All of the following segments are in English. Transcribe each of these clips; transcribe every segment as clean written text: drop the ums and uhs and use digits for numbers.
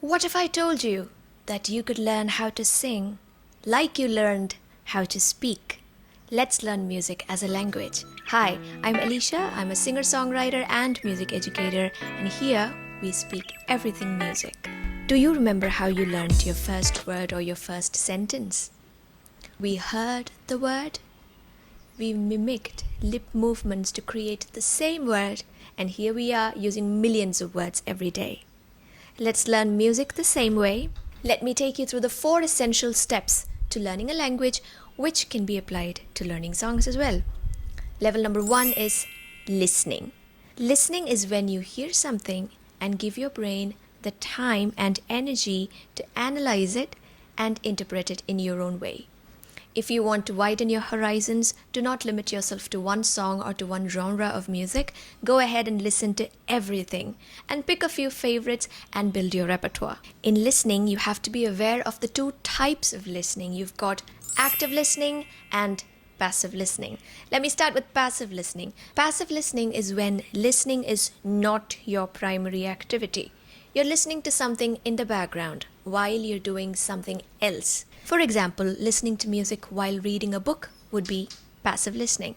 What if I told you that you could learn how to sing like you learned how to speak? Let's learn music as a language. Hi, I'm Alicia. I'm a singer-songwriter and music educator, and here we speak everything music. Do you remember how you learned your first word or your first sentence? We heard the word, we mimicked lip movements to create the same word, and here we are using millions of words every day. Let's learn music the same way. Let me take you through the 4 essential steps to learning a language, which can be applied to learning songs as well. Level number 1 is listening. Listening is when you hear something and give your brain the time and energy to analyze it and interpret it in your own way. If you want to widen your horizons, do not limit yourself to one song or to one genre of music. Go ahead and listen to everything and pick a few favorites and build your repertoire. In listening, you have to be aware of the 2 types of listening. You've got active listening and passive listening. Let me start with passive listening. Passive listening is when listening is not your primary activity. You're listening to something in the background while you're doing something else. For example, listening to music while reading a book would be passive listening.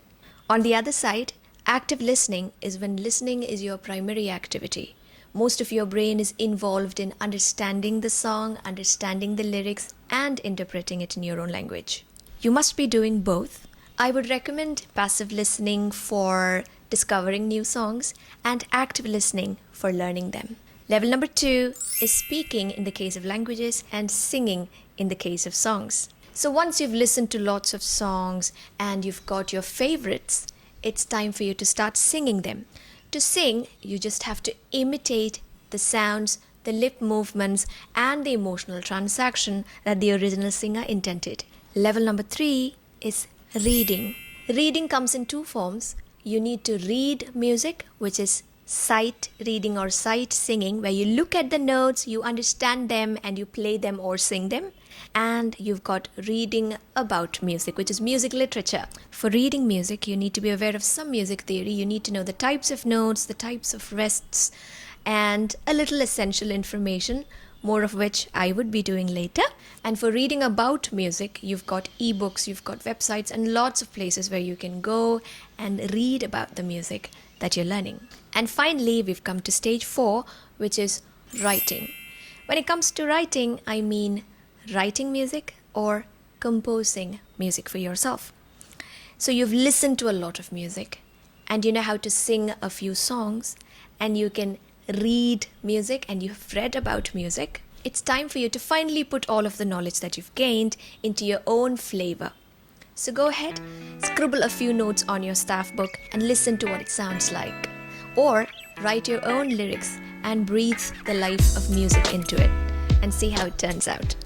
On the other side, active listening is when listening is your primary activity. Most of your brain is involved in understanding the song, understanding the lyrics, and interpreting it in your own language. You must be doing both. I would recommend passive listening for discovering new songs and active listening for learning them. Level number 2 is speaking in the case of languages and singing in the case of songs. So once you've listened to lots of songs and you've got your favorites, it's time for you to start singing them. To sing, you just have to imitate the sounds, the lip movements, and the emotional transaction that the original singer intended. Level number 3 is reading. Reading comes in 2 forms. You need to read music, which is sight reading or sight singing, where you look at the notes, you understand them, and you play them or sing them. And you've got reading about music, which is music literature. For reading music, you need to be aware of some music theory. You need to know the types of notes, the types of rests, and a little essential information, more of which I would be doing later. And for reading about music, you've got ebooks, you've got websites, and lots of places where you can go and read about the music that you're learning. And finally, we've come to stage 4, which is writing. When it comes to writing, I mean writing music or composing music for yourself. So you've listened to a lot of music and you know how to sing a few songs and you can read music and you've read about music. It's time for you to finally put all of the knowledge that you've gained into your own flavor. So go ahead, scribble a few notes on your staff book and listen to what it sounds like. Or write your own lyrics and breathe the life of music into it and see how it turns out.